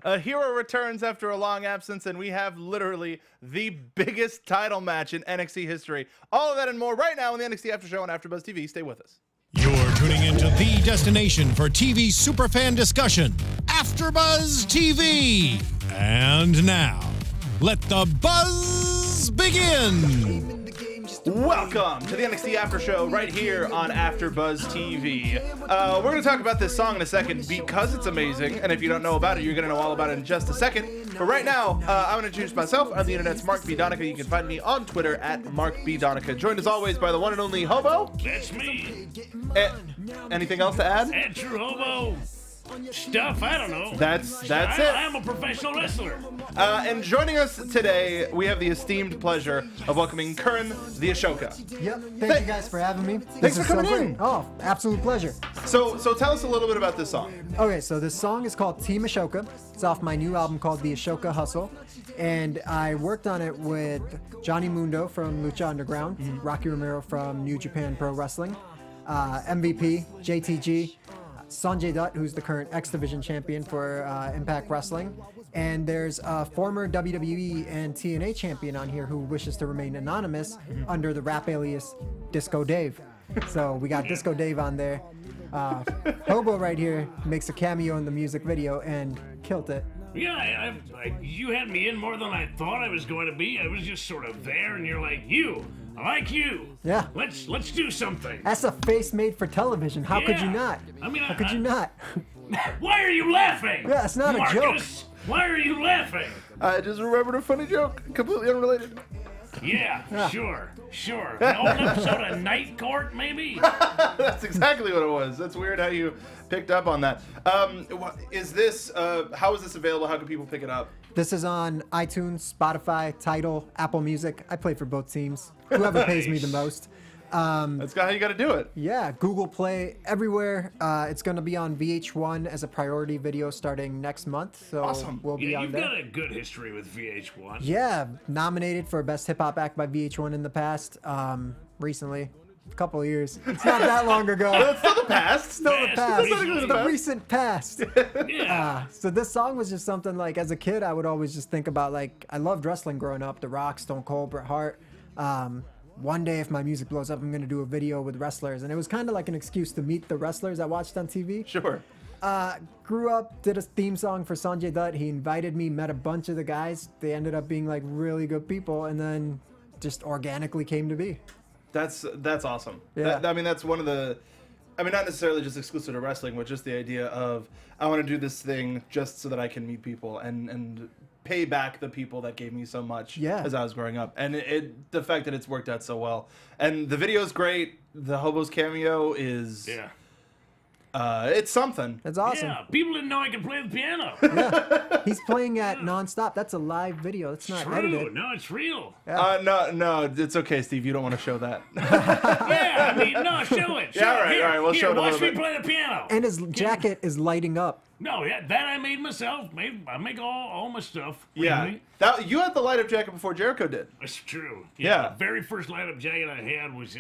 A hero returns after a long absence, and we have literally the biggest title match in NXT history. All of that and more right now on the NXT After Show on AFTERBUZZ TV. Stay with us. You're tuning into the destination for TV superfan discussion, AFTERBUZZ TV. And now, let the buzz begin. Welcome to the NXT After Show right here on AFTERBUZZ TV. We're going to talk about this song in a second because it's amazing, and if you don't know about it, you're going to know all about it in just a second. But right now, I'm going to introduce myself. I'm the internet's Mark B. Donica. You can find me on Twitter at Mark B. Donica. Joined as always by the one and only Hobo. That's me. Anything else to add? That's your hobo stuff. I don't know. That's it. I'm a professional wrestler. And joining us today, we have the esteemed pleasure of welcoming Curran the Asoka. Yep. Thank you guys for having me. Thanks for coming in. Oh, absolute pleasure. So tell us a little bit about this song. Okay, so this song is called Team Asoka. It's off my new album called The Asoka Hustle. And I worked on it with Johnny Mundo from Lucha Underground, Rocky Romero from New Japan Pro Wrestling, MVP, JTG, Sanjay Dutt, who's the current X Division champion for Impact Wrestling. And there's a former WWE and TNA champion on here who wishes to remain anonymous under the rap alias Disco Dave. So we got Disco Dave on there. Hobo right here makes a cameo in the music video and killed it. Yeah, you had me in more than I thought I was going to be. I was just sort of there, and you're like, I like you. Yeah. Let's do something. That's a face made for television. How could you not? I mean, how could you not? Why are you laughing? Yeah, it's not Marcus, a joke. Why are you laughing? I just remembered a funny joke, completely unrelated. Yeah, sure. An old episode of Night Court, maybe? That's exactly what it was. That's weird how you picked up on that. Is this, how is this available? How can people pick it up? This is on iTunes, Spotify, Tidal, Apple Music. I play for both teams. Whoever pays me the most. That's how you got to do it. Yeah, Google Play, everywhere. It's going to be on VH1 as a priority video starting next month. So Awesome. We'll be on you've there. got a good history with VH1. Yeah, nominated for Best Hip Hop Act by VH1 in the past. Recently. A couple of years. It's not that long ago. It's still the past. Still the past. It's The recent past. Yeah. So this song was just something like, as a kid, I would always just think about, like, I loved wrestling growing up. The Rock, Stone Cold, Bret Hart. One day, if my music blows up, I'm going to do a video with wrestlers. And it was kind of like an excuse to meet the wrestlers I watched on TV. Sure. Grew up, did a theme song for Sanjay Dutt. He invited me, met a bunch of the guys. They ended up being like really good people, and then just organically came to be. That's awesome. Yeah. I mean, that's one of the, I mean, not necessarily just exclusive to wrestling, but just the idea of, I want to do this thing just so that I can meet people and pay back the people that gave me so much as I was growing up. And the fact that it's worked out so well. And the video's great. The Hobo's cameo is... Yeah. It's something. It's awesome. Yeah, people didn't know I could play the piano. Yeah. He's playing at nonstop. That's a live video. That's not edited. No, it's real. No, it's okay, Steve. You don't want to show that. Yeah, I mean, no, show it. All right. We'll show it a little Watch me bit. play the piano. And his jacket is lighting up. No, yeah, that I made myself. I make all my stuff. Yeah. Really. You had the light-up jacket before Jericho did. That's true. Yeah. The very first light-up jacket I had was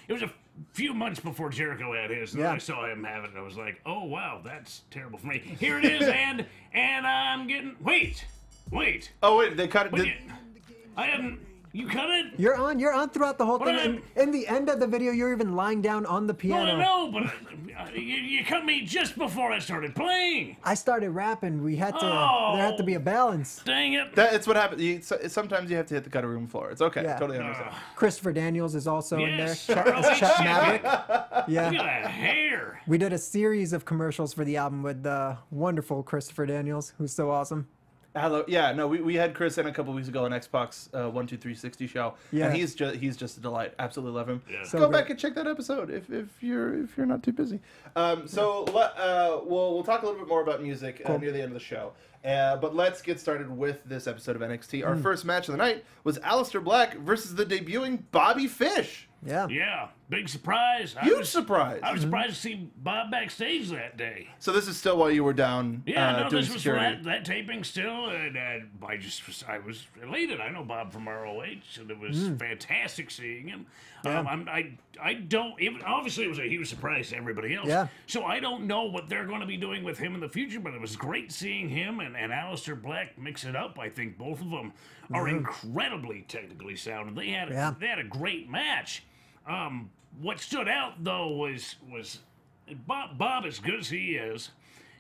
it was a few months before Jericho had his. And then I saw him have it, and I was like, oh wow, that's terrible for me. Here it is, and I'm getting wait. Oh wait, they cut it. I hadn't. You cut it? You're on throughout the whole thing. And in the end of the video, you're even lying down on the piano. No, but you cut me just before I started playing. I started rapping. We had to. There had to be a balance. Dang it! It's what happens. Sometimes you have to hit the cutting room floor. It's okay. Yeah. Totally understand. Christopher Daniels is also in there. Yes. Chet Maverick. Yeah. Look at that hair. We did a series of commercials for the album with the wonderful Christopher Daniels, who's so awesome. Hello. Yeah, no, we had Chris in a couple weeks ago on Xbox 12360 show. Yeah. And he's just a delight. Absolutely love him. Yeah. So Go great. back and check that episode if you're not too busy. We'll talk a little bit more about music near the end of the show. But let's get started with this episode of NXT. Our first match of the night was Alistair Black versus the debuting Bobby Fish. Yeah. Yeah. Big surprise. Huge surprise. I was surprised to see Bob backstage that day. So this is still while you were down Yeah, no, doing this was security. for that taping still, and I was elated. I know Bob from ROH, and it was fantastic seeing him. I don't even, obviously it was a huge surprise to everybody else. Yeah. So I don't know what they're going to be doing with him in the future, but it was great seeing him and Alistair Black mix it up. I think both of them are incredibly technically sound, and they had a great match. What stood out though was Bob, as good as he is,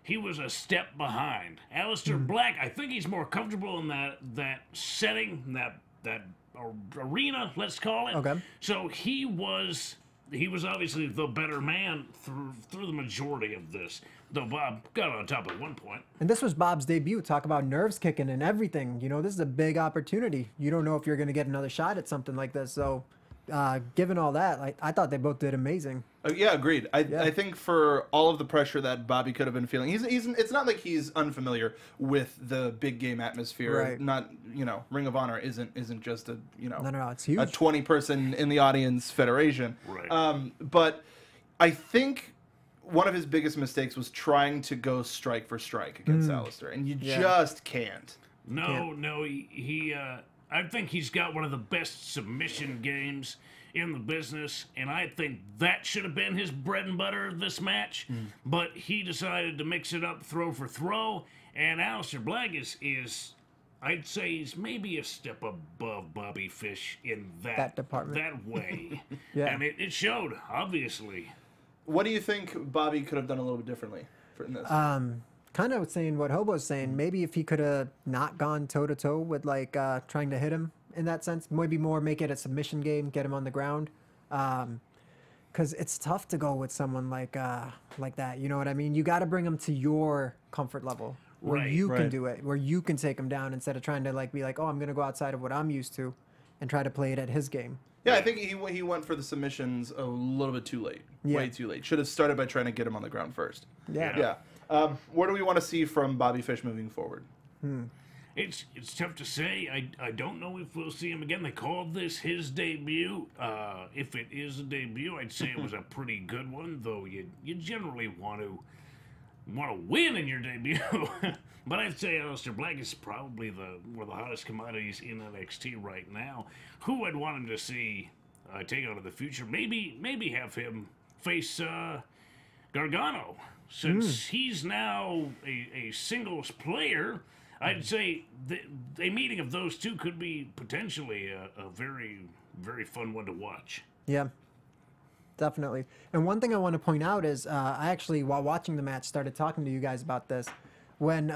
he was a step behind. Alistair Black, I think he's more comfortable in that setting, that arena, let's call it. Okay. So he was obviously the better man through the majority of this. Though Bob got on top at one point. And this was Bob's debut. Talk about nerves kicking and everything. You know, this is a big opportunity. You don't know if you're going to get another shot at something like this. So, given all that, I thought they both did amazing. Yeah, agreed. I think for all of the pressure that Bobby could have been feeling, it's not like he's unfamiliar with the big game atmosphere. Right. Not, Ring of Honor isn't just a, No, it's huge. a 20-person in the audience federation. Right. But I think one of his biggest mistakes was trying to go strike for strike against Alistair, and you just can't. No, he I think he's got one of the best submission games in the business, and I think that should have been his bread and butter this match, but he decided to mix it up throw for throw, and Alistair Black is I'd say he's maybe a step above Bobby Fish in that department. that way. Yeah. And it showed, obviously. What do you think Bobby could have done a little bit differently in this? Kind of saying what Hobo's saying. Maybe if he could have not gone toe-to-toe with, trying to hit him in that sense. Maybe more make it a submission game, get him on the ground. Because it's tough to go with someone like that. You know what I mean? You got to bring him to your comfort level. Where Right, you can right. do it. Where you can take him down instead of trying to, be like, oh, I'm going to go outside of what I'm used to and try to play it at his game. Yeah, I think he went for the submissions a little bit too late. Yeah. Way too late. Should have started by trying to get him on the ground first. Yeah. Yeah. What do we want to see from Bobby Fish moving forward? It's tough to say. I don't know if we'll see him again. They called this his debut. If it is a debut, I'd say it was a pretty good one, though you generally want to win in your debut. But I'd say Alistair Black is probably one of the hottest commodities in NXT right now. Who I'd want him to see take on in the future. Maybe have him face Gargano. Since he's now a singles player, I'd say a meeting of those two could be potentially a very, very fun one to watch. Yeah, definitely. And one thing I want to point out is I actually, while watching the match, started talking to you guys about this. When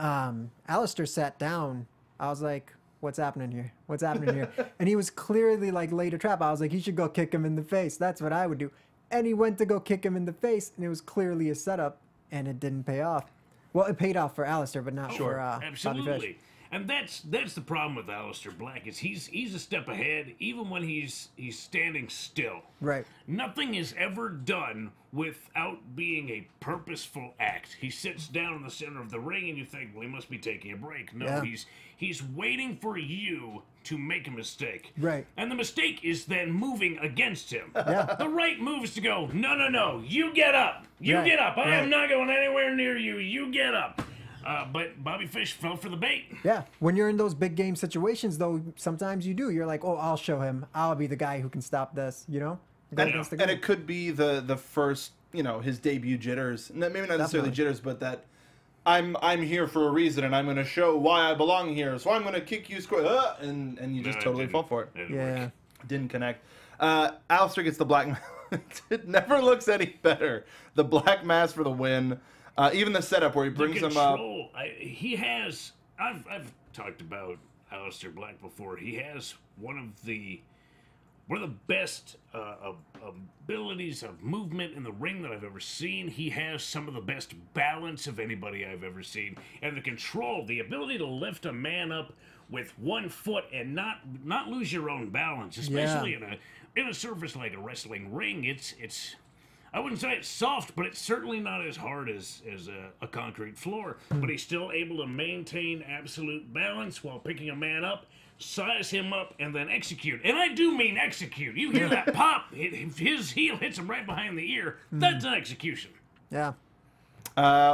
Alistair sat down, I was like, what's happening here? What's happening here? And he was clearly laid a trap. I was like, you should go kick him in the face. That's what I would do. And he went to go kick him in the face, and it was clearly a setup, and it didn't pay off. Well, it paid off for Alistair, but not for Bobby Fish. Absolutely. And that's the problem with Alistair Black is he's a step ahead even when he's standing still. Right. Nothing is ever done without being a purposeful act. He sits down in the center of the ring and you think, well, he must be taking a break. No, Yeah. he's waiting for you to make a mistake. Right. And the mistake is then moving against him. Yeah. The right move is to go, no, you get up. You Right, get up. I am right. not going anywhere near you. You get up. But Bobby Fish fell for the bait. Yeah. When you're in those big game situations, though, sometimes you do. You're like, oh, I'll show him. I'll be the guy who can stop this, you know? Go against the And grain. it could be the first, his debut jitters. Maybe not necessarily Definitely. jitters, but that I'm here for a reason, and I'm going to show why I belong here. So I'm going to kick you square, and you just No, it totally didn't. fall for it. Didn't work. Yeah. Didn't connect. Alistair gets the black. It never looks any better. The black mass for the win. Even the setup where he brings him up. He has. I've talked about Alistair Black before. He has one of the best abilities of movement in the ring that I've ever seen. He has some of the best balance of anybody I've ever seen, and the control, the ability to lift a man up with one foot and not lose your own balance, especially in a surface like a wrestling ring. It's I wouldn't say it's soft, but it's certainly not as hard as a concrete floor. But he's still able to maintain absolute balance while picking a man up, size him up, and then execute. And I do mean execute. You hear that pop, his heel hits him right behind the ear. That's an execution. Yeah.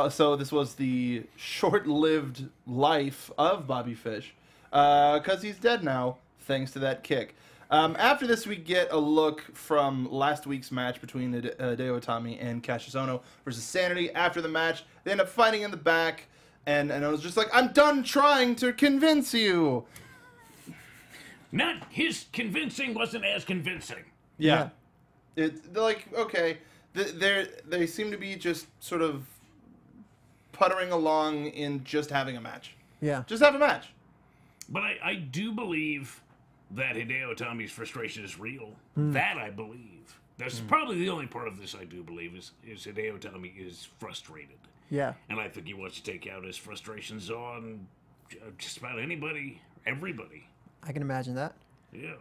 So this was the short-lived life of Bobby Fish, because he's dead now, thanks to that kick. After this, we get a look from last week's match between Hideo Itami and Cassius Ohno versus SAnitY. After the match, they end up fighting in the back, and I was just like, I'm done trying to convince you. Not his convincing wasn't as convincing. Yeah. They're like, okay, they seem to be just sort of puttering along in just having a match. Yeah. Just have a match. But I do believe that Hideo Itami's frustration is real. That I believe. That's probably the only part of this I do believe is Hideo Itami is frustrated. Yeah. And I think he wants to take out his frustrations on just about anybody, everybody. I can imagine that. Yeah.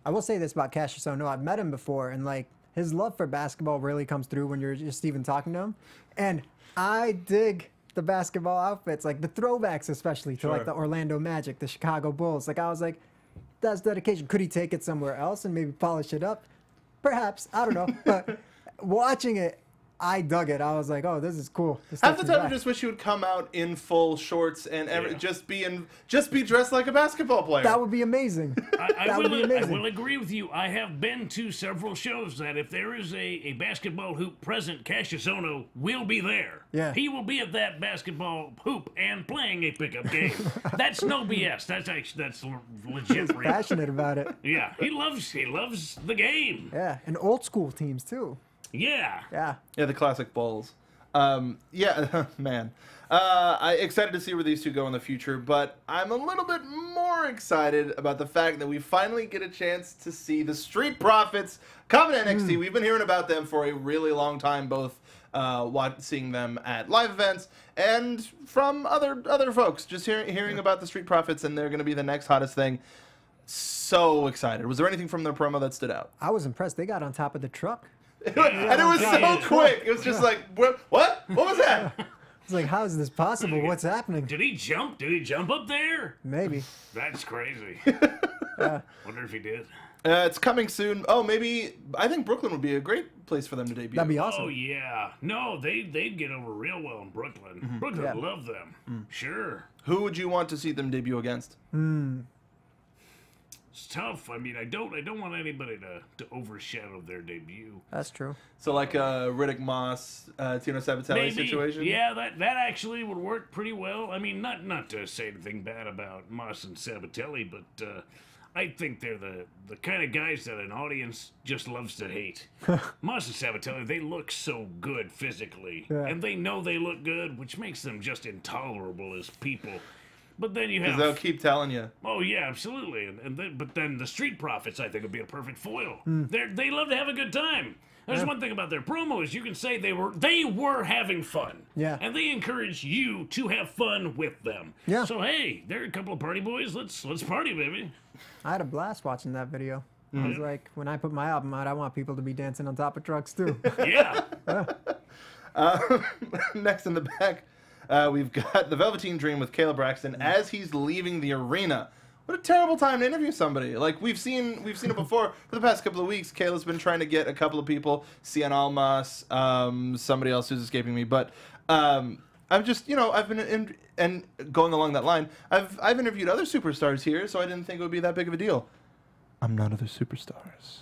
I will say this about Cassius Ohno. I've met him before, and like his love for basketball really comes through when you're just even talking to him. And I dig the basketball outfits, like the throwbacks, especially to like the Orlando Magic, the Chicago Bulls. Like I was like, that's dedication. Could he take it somewhere else and maybe polish it up? Perhaps. I don't know. But watching it, I dug it. I was like, oh, this is cool. Half the time I just wish he would come out in full shorts and just be dressed like a basketball player. That would be amazing. I will agree with you. I have been to several shows that if there is a basketball hoop present, Cassius Ohno will be there. Yeah. He will be at that basketball hoop and playing a pickup game. That's no BS. That's legit. He's passionate about it. Yeah, he loves the game. Yeah, and old school teams too. Yeah. Yeah. Yeah, the classic Bulls. Yeah, man. I'm excited to see where these two go in the future, but I'm a little bit more excited about the fact that we finally get a chance to see the Street Profits come to NXT. We've been hearing about them for a really long time, both seeing them at live events and from other folks. Just hearing about the Street Profits, and they're going to be the next hottest thing. So excited. Was there anything from their promo that stood out? I was impressed. They got on top of the truck. And it was so quick. It was just like, what? What was that? It's like, how is this possible? What's happening? Did he jump? Did he jump up there? Maybe. That's crazy. Wonder if he did. It's coming soon. Oh, maybe. I think Brooklyn would be a great place for them to debut. That'd be awesome. Oh, yeah. No, they'd get over real well in Brooklyn. Brooklyn would love them. Sure. Who would you want to see them debut against? It's tough. I mean, I don't want anybody to overshadow their debut. That's true. So like a Riddick Moss, Tino Sabatelli situation? Yeah, that actually would work pretty well. I mean, not to say anything bad about Moss and Sabatelli, but I think they're the kind of guys that an audience just loves to hate. Moss and Sabatelli, they look so good physically, and they know they look good, which makes them just intolerable as people. But then you have... Because they'll keep telling you. Oh, yeah, absolutely. But then the Street Profits, I think, would be a perfect foil. They love to have a good time. There's one thing about their promo is you can say they were having fun. Yeah. And they encourage you to have fun with them. Yeah. So, hey, they're a couple of party boys. Let's party, baby. I had a blast watching that video. I was like, when I put my album out, I want people to be dancing on top of trucks, too. Yeah. Next in the back... we've got the Velveteen Dream with Caleb Braxton as he's leaving the arena. What a terrible time to interview somebody. Like we've seen it before for the past couple of weeks. Caleb's been trying to get a couple of people, Cian Almas, somebody else who's escaping me, but I've just I've been and going along that line. I've interviewed other superstars here, so I didn't think it would be that big of a deal. I'm not other superstars.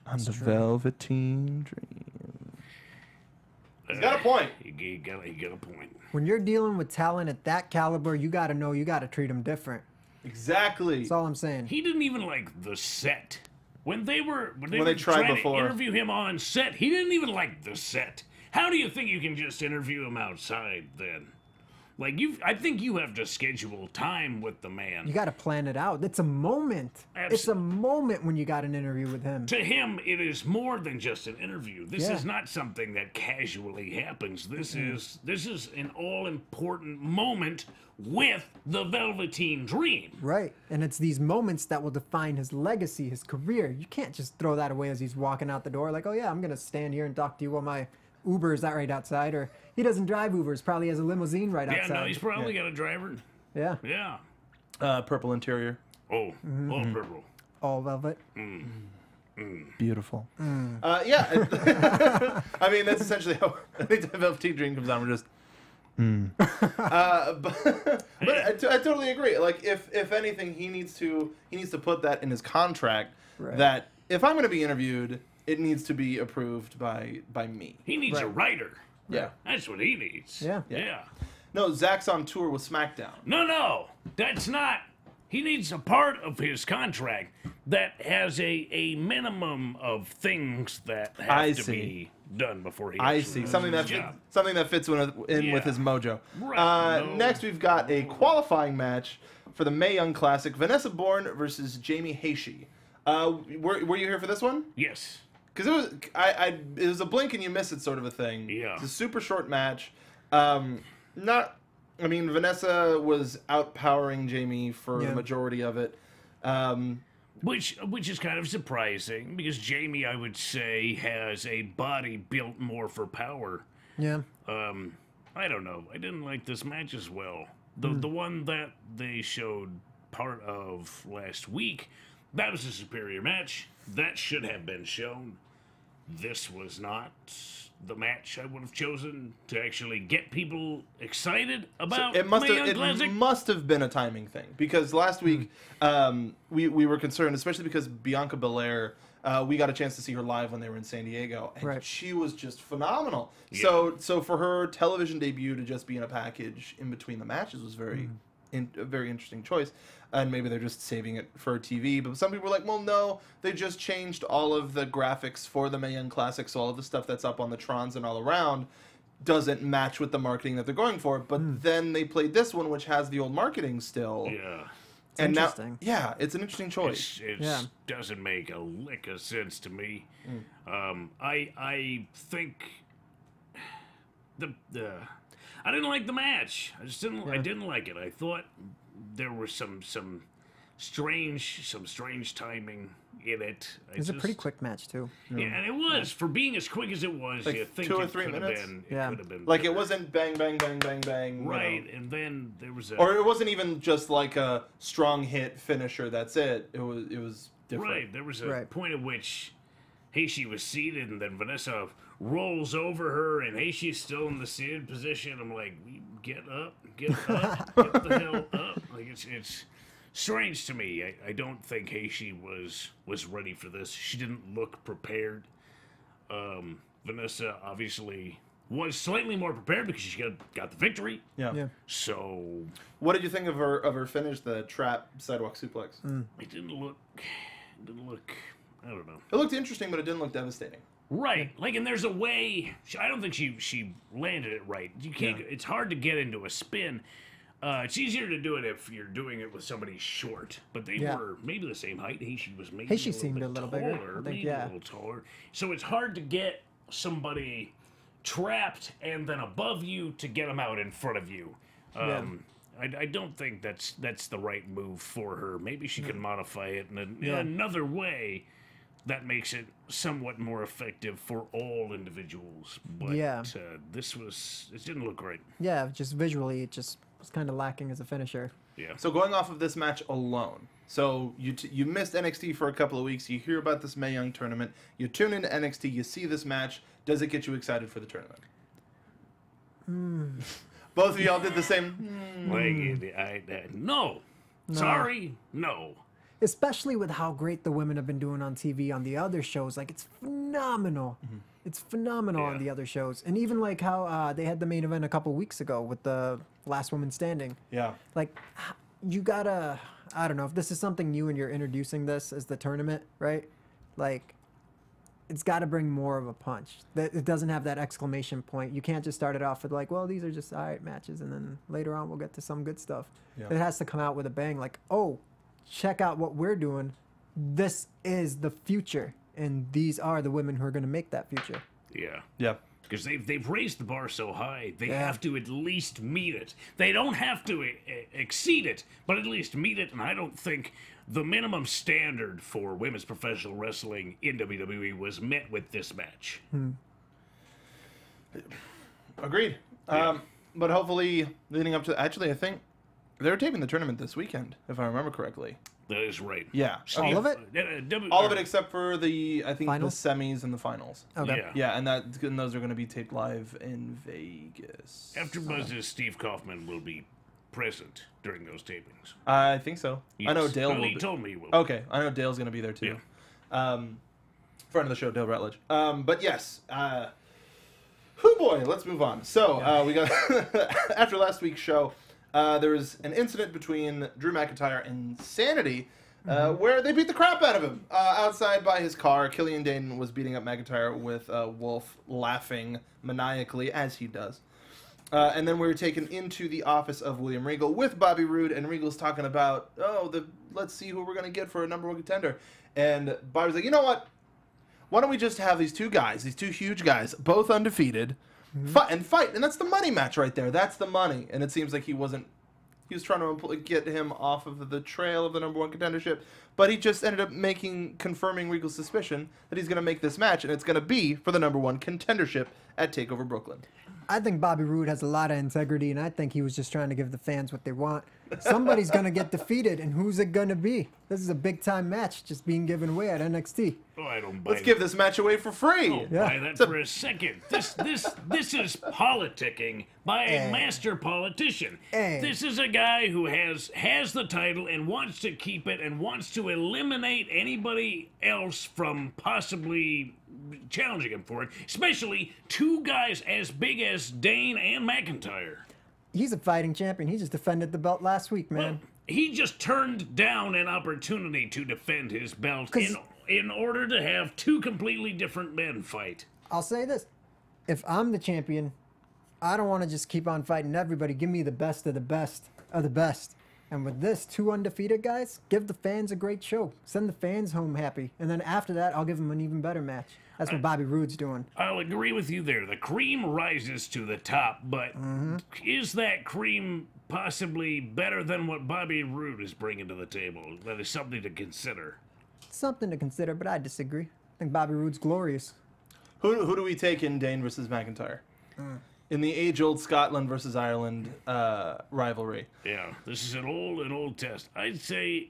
I'm the Velveteen Dream. He's got a point. He got a point. When you're dealing with talent at that caliber, you got to know you got to treat them different. Exactly. That's all I'm saying. He didn't even like the set. When they were tried trying before to interview him on set, he didn't even like the set. How do you think you can just interview him outside then? Like I think you have to schedule time with the man. You got to plan it out. It's a moment. It's a moment when you got an interview with him. To him, it is more than just an interview. This is not something that casually happens. This is an all-important moment with the Velveteen Dream. Right. And it's these moments that will define his legacy, his career. You can't just throw that away as he's walking out the door like, oh yeah, I'm going to stand here and talk to you while my Uber is that right outside, or he doesn't drive Ubers, probably has a limousine right outside. Yeah, no, he's probably got a driver. Yeah. Yeah. Purple interior. Oh, all purple. All velvet. Beautiful. Yeah. I mean, that's essentially how anytime Velveteen Dream comes on, we're just. But I totally agree. Like, if anything, he needs to put that in his contract that if I'm going to be interviewed, it needs to be approved by me. He needs a writer. Yeah. That's what he needs. Yeah. No, Zach's on tour with SmackDown. No, that's not. He needs a part of his contract that has a minimum of things that have to be done before he. I see something that fits in with his mojo. Right. Next, we've got a qualifying match for the Mae Young Classic: Vanessa Bourne versus Jamie Hashi. Were you here for this one? Yes. Because it was a blink and you miss it sort of a thing. Yeah. It's a super short match. Vanessa was outpowering Jamie for the majority of it. Which is kind of surprising because Jamie, I would say, has a body built more for power. Yeah. I don't know. I didn't like this match as well. The one that they showed part of last week, that was a superior match. That should have been shown. This was not the match I would have chosen to actually get people excited about. So it must have been a timing thing because last week we were concerned, especially because Bianca Belair. We got a chance to see her live when they were in San Diego, and she was just phenomenal. Yeah. So for her television debut to just be in a package in between the matches was a very interesting choice. And maybe they're just saving it for TV. But some people were like, well, no, they just changed all of the graphics for the Mae Young Classic, so all of the stuff that's up on the Trons and all around doesn't match with the marketing that they're going for. But then they played this one, which has the old marketing still. Yeah. It's interesting. Now, it's an interesting choice. It doesn't make a lick of sense to me. I think I didn't like the match. I didn't like it. I thought there was some strange timing in it. It was a pretty quick match too. Yeah, and it was for being as quick as it was. Like you think 2 or it 3 could minutes. Have been, it could have been like better. it wasn't bang bang bang bang bang. Right, and then there was or it wasn't even just like a strong hit finisher. That's it. It was different. Right, there was a point at which Hashi was seated, and then Vanessa rolls over her, and Hashi's still in the seated position. I'm like, get up, get the hell up. Like it's strange to me. I don't think Hashi was ready for this. She didn't look prepared. Vanessa obviously was slightly more prepared because she got the victory. Yeah. So, what did you think of her finish, the trap sidewalk suplex? It didn't look. I don't know. It looked interesting, but it didn't look devastating. Right, like, and there's a way. I don't think she landed it right. You can't. Yeah. It's hard to get into a spin. It's easier to do it if you're doing it with somebody short, but they were maybe the same height. Hashi was maybe seemed a little taller, bigger. I think, maybe a little taller. So it's hard to get somebody trapped and then above you to get them out in front of you. I don't think that's the right move for her. Maybe she can modify it in another way that makes it somewhat more effective for all individuals. But it didn't look great. Yeah, just visually, it just was kind of lacking as a finisher. Yeah. So going off of this match alone, so you missed NXT for a couple of weeks. You hear about this Mae Young tournament. You tune into NXT. You see this match. Does it get you excited for the tournament? Both of y'all did the same. No. Sorry, no. Especially with how great the women have been doing on TV on the other shows. Like, it's phenomenal. It's phenomenal on the other shows. And even like how they had the main event a couple weeks ago with the last woman standing. Yeah. Like, you gotta, I don't know, if this is something new and you're introducing this as the tournament, right? Like, it's got to bring more of a punch. It doesn't have that exclamation point. You can't just start it off with like, well, these are just all right matches, and then later on we'll get to some good stuff. Yeah. It has to come out with a bang, like, oh, check out what we're doing. This is the future, and these are the women who are going to make that future. Yeah. Yeah. Because they've raised the bar so high, they have to at least meet it. They don't have to exceed it, but at least meet it. And I don't think the minimum standard for women's professional wrestling in WWE was met with this match. Agreed. Yeah. But hopefully, leading up to... Actually, I think They're taping the tournament this weekend, if I remember correctly. That is right. Yeah. All of it? All of it except for the, I think, Finals? the semis and the finals. Okay. Yeah, and those are going to be taped live in Vegas. AfterBuzz's Steve Kaufman will be present during those tapings. I think so. Yes. I know Dale will He be. told me he will. Okay, I know Dale's going to be there too. Yeah. Friend of the show, Dale Rutledge. But yes, whoo boy, let's move on. So we got after last week's show, there was an incident between Drew McIntyre and SAnitY, where they beat the crap out of him outside by his car. Killian Dane was beating up McIntyre with Wolf laughing maniacally as he does. And then we were taken into the office of William Regal with Bobby Roode, and Regal's talking about, let's see who we're going to get for a #1 contender. And Bobby's like, you know what? Why don't we just have these two guys, these two huge guys, both undefeated, fight? And that's the money match right there. That's the money. And it seems like he was trying to get him off of the trail of the #1 contendership, but he just ended up confirming Regal's suspicion that he's going to make this match, and it's going to be for the #1 contendership at TakeOver Brooklyn. I think Bobby Roode has a lot of integrity, and I think he was just trying to give the fans what they want. Somebody's going to get defeated, and who's it going to be? This is a big-time match just being given away at NXT. Oh, I don't buy Let's give this match away for free. Don't buy that for a second. This is politicking by a master politician. This is a guy who has the title and wants to keep it and wants to eliminate anybody else from possibly challenging him for it, especially two guys as big as Dane and McIntyre. He's a fighting champion. He just defended the belt last week, man. Well, he just turned down an opportunity to defend his belt in order to have two completely different men fight. I'll say this. If I'm the champion, I don't want to just keep on fighting everybody. Give me the best of the best of the best. And with this, two undefeated guys, give the fans a great show. Send the fans home happy. And then after that, I'll give them an even better match. That's what Bobby Roode's doing. I'll agree with you there. The cream rises to the top, but is that cream possibly better than what Bobby Roode is bringing to the table? That is something to consider. Something to consider, but I disagree. I think Bobby Roode's glorious. Who do we take in Dane versus McIntyre? In the age-old Scotland versus Ireland rivalry. Yeah, this is an old test. I'd say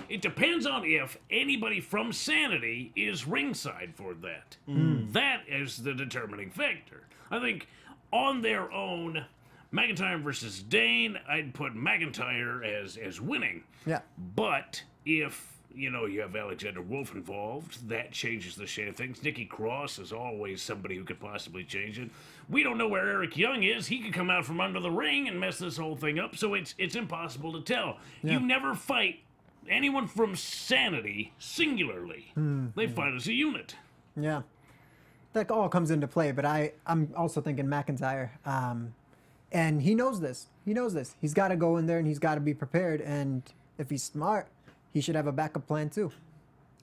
it depends on if anybody from SAnitY is ringside for that. That is the determining factor. I think on their own, McIntyre versus Dane, I'd put McIntyre as winning. Yeah. But if you have Alexander Wolf involved, that changes the shape of things. Nikki Cross is always somebody who could possibly change it. We don't know where Eric Young is. He could come out from under the ring and mess this whole thing up, so it's impossible to tell. Yeah. You never fight anyone from SAnitY singularly. They fight as a unit. Yeah. That all comes into play, but I'm also thinking McIntyre. And he knows this. He knows this. He's got to go in there and he's got to be prepared, and if he's smart, he should have a backup plan too.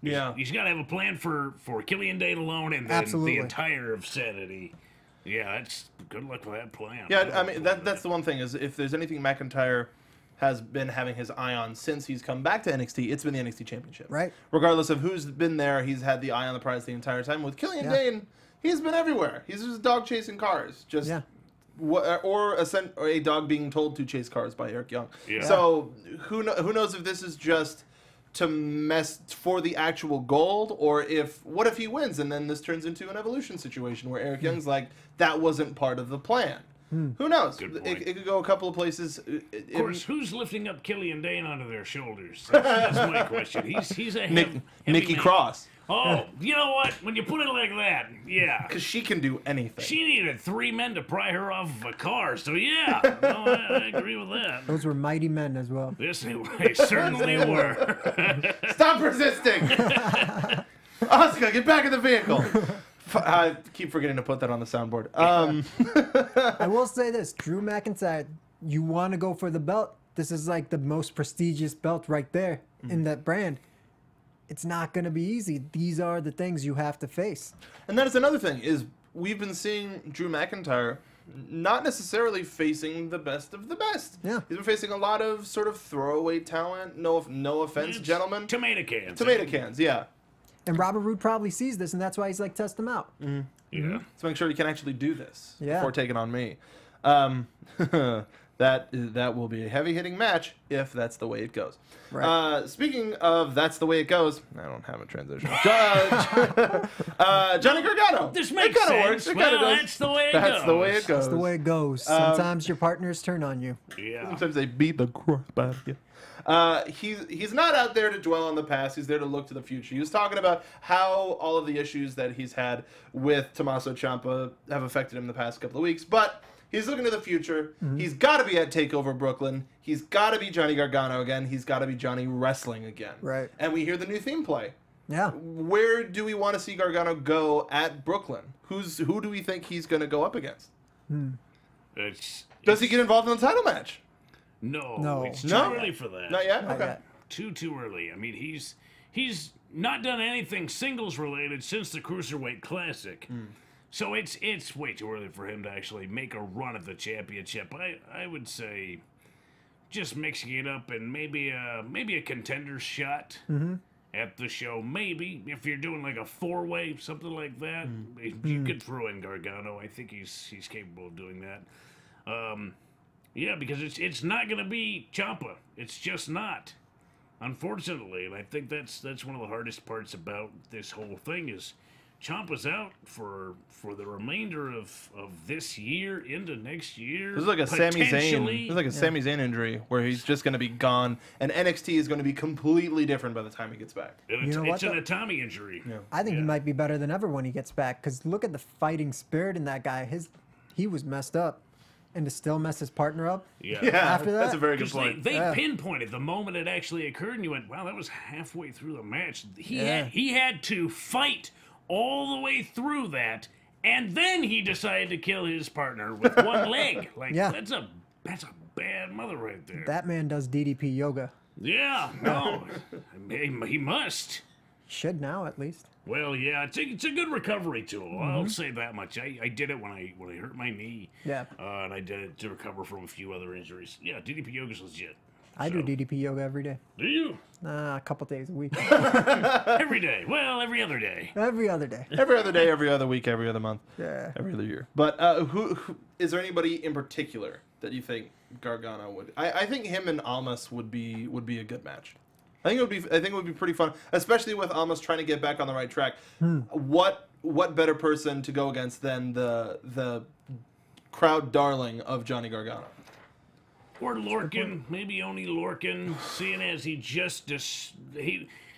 Yeah. He's got to have a plan for Killian Dane alone and then the entire of SAnitY. Yeah, it's good luck with that plan. Yeah, I mean, that's the one thing, is if there's anything McIntyre has been having his eye on since he's come back to NXT, it's been the NXT Championship. Right. Regardless of who's been there, he's had the eye on the prize the entire time. With Killian Dane, he's been everywhere. He's just a dog chasing cars. Just or a dog being told to chase cars by Eric Young. Yeah. So who knows if this is just to mess for the actual gold, or what if he wins and then this turns into an evolution situation where Eric Young's like, that wasn't part of the plan. Who knows? It could go a couple of places. Of course, who's lifting up Killian Dane onto their shoulders? That's my question. He's a heavy Nikki man. Cross. Oh, you know what? When you put it like that, yeah. Because she can do anything. She needed 3 men to pry her off of a car, so yeah. No, I agree with that. Those were mighty men as well. Yes, they certainly were. Stop resisting! Asuka, get back in the vehicle! I keep forgetting to put that on the soundboard. I will say this, Drew McIntyre, you want to go for the belt. This is like the most prestigious belt right there in that brand. It's not going to be easy. These are the things you have to face. And that is another thing, is we've been seeing Drew McIntyre not necessarily facing the best of the best. Yeah. He's been facing a lot of sort of throwaway talent. No offense, gentlemen. Tomato cans. Tomato cans, yeah. And Robert Roode probably sees this, and that's why he's like, test him out. Yeah. To make sure he can actually do this before taking on me. That will be a heavy-hitting match if that's the way it goes. Right. Speaking of that's the way it goes, I don't have a transition. Johnny Gargano. This makes it kinda sense. works. It Well, kinda does. that's the way it goes. That's the way it goes. That's the way it goes. Sometimes your partners turn on you. Yeah. Sometimes they beat the crap out of you. He's not out there to dwell on the past. He's there to look to the future. He was talking about how all of the issues that he's had with Tommaso Ciampa have affected him the past couple of weeks, but he's looking to the future. He's got to be at TakeOver Brooklyn. He's got to be Johnny Gargano again. He's got to be Johnny Wrestling again. Right. And we hear the new theme play. Yeah. Where do we want to see Gargano go at Brooklyn? Who do we think he's going to go up against? Does he get involved in the title match? No. It's too No? early for that. Not yet? Not Okay. yet. Too early. I mean, he's not done anything singles related since the Cruiserweight Classic. So it's way too early for him to actually make a run at the championship. I would say just mixing it up and maybe a contender shot at the show. Maybe if you're doing like a 4-way, something like that, you could throw in Gargano. I think he's capable of doing that. Yeah, because it's not going to be Ciampa. It's just not, unfortunately. And I think that's one of the hardest parts about this whole thing is Ciampa's out for the remainder of this year into next year. This is like a Sami Zayn. potentially. This is like a Sami Zayn injury where he's just going to be gone, and NXT is going to be completely different by the time he gets back. And You know it's what, an though? Tommy injury. Yeah. I think he might be better than ever when he gets back. Because look at the fighting spirit in that guy. He was messed up. And to still mess his partner up? Yeah, After that? that's a very good 'Cause point. they pinpointed the moment it actually occurred, and you went, "Wow, that was halfway through the match." He had to fight all the way through that, and then he decided to kill his partner with one leg. Like that's a bad mother right there. That man does DDP yoga. Yeah, no, he must. Should now, at least. Well, yeah, it's a good recovery tool. I'll say that much. I did it when I hurt my knee. Yeah. And I did it to recover from a few other injuries. Yeah, DDP yoga's legit. I do DDP yoga every day. Do you? A couple days a week. Every day. Well, every other day. Every other day. Every other day, every other week, every other month, Yeah. every other year. But who is there anybody in particular that you think Gargano would? I think him and Almas would be a good match. I think it would be pretty fun, especially with Almas trying to get back on the right track. What better person to go against than the crowd darling of Johnny Gargano? Or Lorcan, maybe only Lorcan, seeing as he just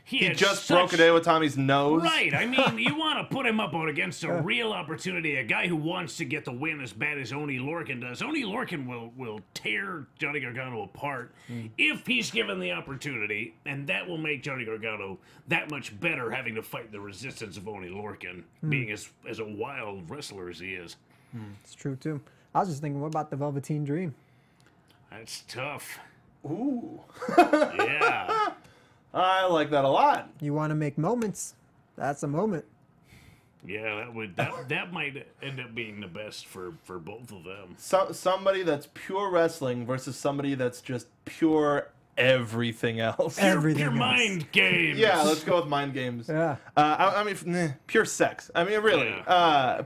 he had just broke a day with Tommy's nose. Right. I mean, you want to put him up against a real opportunity, a guy who wants to get the win as bad as Oni Lorcan does. Oni Lorcan will tear Johnny Gargano apart if he's given the opportunity, and that will make Johnny Gargano that much better having to fight the resistance of Oni Lorcan, being as a wild wrestler as he is. It's true, too. I was just thinking, what about the Velveteen Dream? That's tough. Ooh. Yeah. I like that a lot. You want to make moments. That's a moment. Yeah, that might end up being the best for both of them. Somebody that's pure wrestling versus somebody that's just pure everything else. Everything Pure else. mind games. Yeah, let's go with mind games. Yeah. I mean, pure sex. I mean, really.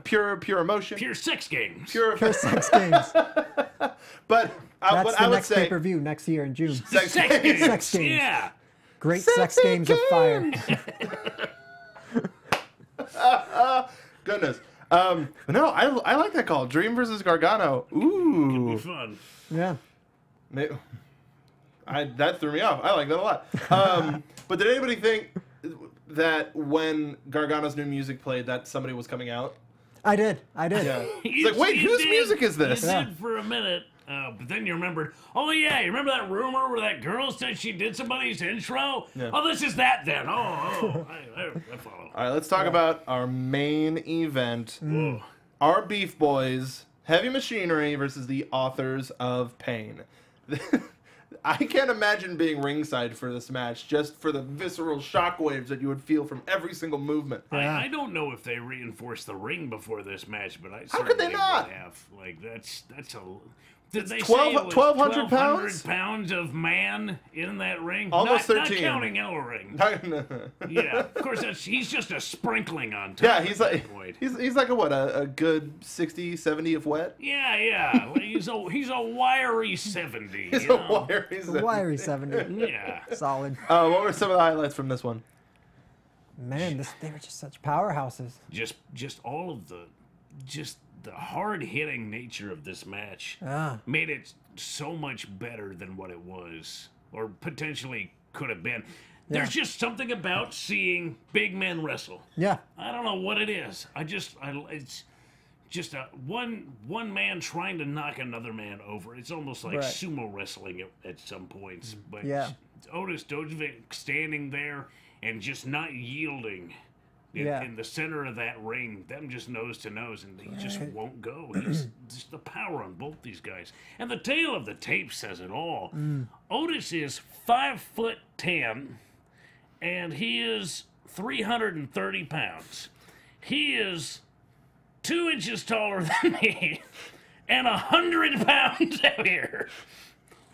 Pure emotion. Pure sex games. Pure Sex games. But That's what the I would next say, pay-per-view next year in June. sex Sex games. Sex games. Yeah. Great sex games of fire. Goodness. No, I like that call. Dream versus Gargano. Ooh. Be fun. Yeah. That threw me off. I like that a lot. But did anybody think that when Gargano's new music played that somebody was coming out? I did. Yeah. You- It's like, wait, you whose did- music is this? You did for a minute, but then you remembered, oh yeah, you remember that rumor where that girl said she did somebody's intro? Yeah. Oh, this is that then. I follow. All right, let's talk about our main event. Whoa. Our Beef Boys, Heavy Machinery versus the Authors of Pain. I can't imagine being ringside for this match just for the visceral shockwaves that you would feel from every single movement. I don't know if they reinforced the ring before this match, but I How could they certainly not? would have. Like that's a Did they 12 say it was 1,200 pounds? pounds of man in that ring? Almost not 13. Not counting El ring. Yeah, of course, he's just a sprinkling on top. Yeah, he's at like that point. he's like a good 60, 70 of wet. Yeah. Like, he's a wiry 70. He's you a know? wiry. Wiry 70. Yeah. Solid. What were some of the highlights from this one? Man, they were just such powerhouses. Just all of the hard-hitting nature of this match Ah. made it so much better than what it was, or potentially could have been. There's just something about seeing big men wrestle. Yeah. I don't know what it is. It's just a one man trying to knock another man over. It's almost like Right. sumo wrestling at some points. But Yeah. Otis Dojovic standing there and just not yielding in the center of that ring, them just nose to nose, and he just won't go. He's just the power on both these guys. And the tale of the tape says it all. Otis is 5'10", and he is 330 pounds. He is 2 inches taller than me and 100 pounds heavier.